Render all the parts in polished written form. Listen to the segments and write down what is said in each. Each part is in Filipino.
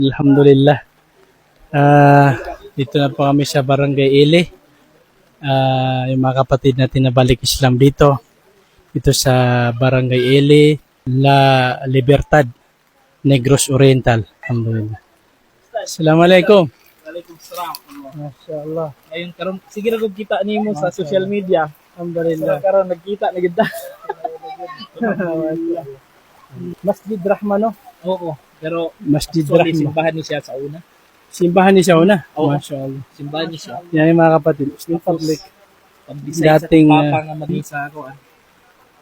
Alhamdulillah. Dito na po kami sa Barangay Ili. Yung mga kapatid natin na balik Islam dito. Dito sa Barangay Ili, La Libertad, Negros Oriental. Alhamdulillah. Assalamualaikum. Waalaikumsalam. Masya-Allah. Ayun karon sige ra gud kita nimo sa social media. Alhamdulillah. Karon nagkita na gid ta. Masjid Rahman, no? Oo, pero Masjid actually Rahman. simbahan ni siya sa una. Simbahan ni siya una. Oo. Masya-Allah. Simbahan ni siya. Yan yung mga kapatid. Muslim public. Pag-decide Dating, sa papa nga maging sa ako.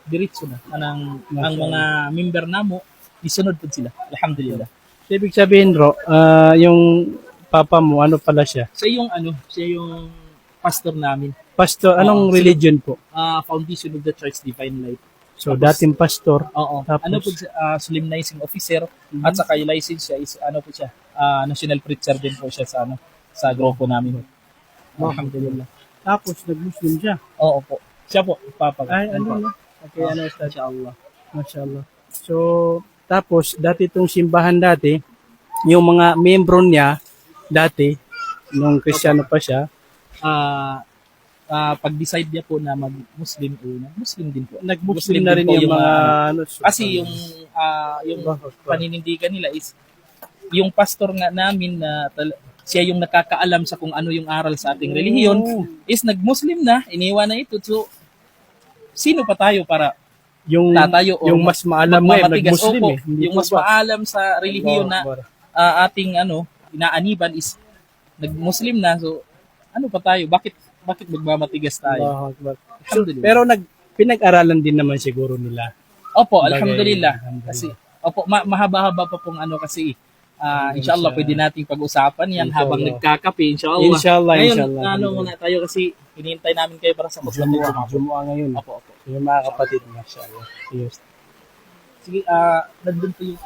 Diretso na ang mga member namo isunod pud sila. Alhamdulillah. So, ibig sabihin, Ro, yung papa mo, ano pala siya? Siya yung pastor namin. Pastor, anong Oo, religion po? Foundation of the Church Divine Life. So, dating pastor. Oo. Tapos? Ano po siya, solemnizing officer at saka yung license siya is ano po siya, national preacher din po siya sa sa grupo namin. Alhamdulillah. Tapos, nag-Muslim siya. Oo po. Siya po, papa. Ay, ano, no? Okay, ano, Ustad? Inshallah. Mashallah. So, tapos, dati itong simbahan dati, yung mga membro niya, dati, nung Kristiyano pa siya, Pag-decide niya po na mag-Muslim una, Muslim din po. nag-Muslim na rin po yung mga, ano, kasi yung paninindigan nila is yung pastor nga namin na siya yung nakakaalam sa kung ano yung aral sa ating relihiyon is nag-Muslim na, iniwan na ito. So, sino pa tayo para yung, tatayo o yung mas maalam ngayon, magmamatigas? nag-Muslim Opo, eh. Hindi yung po mas ba? maalam sa relihiyon na ating inaaniban is nag-Muslim na. So, ano pa tayo? Bakit magmamatigas tayo? Allahu Akbar. Alhamdulillah. Pero pinag-aralan din naman siguro nila. Opo, Bagay, alhamdulillah. alhamdulillah. Kasi opo, mahaba-haba pa pong kasi inshallah pwede nating pag-usapan yan Inshallah. habang nagkakape, inshallah. Inshallah, Ngayon, inshallah. muna tayo kasi hinihintay namin kayo para sa Muslim. Jumu'ah ngayon. Opo, opo. Yung mga kapatid, mashallah. Yes. Sige, nandun po yung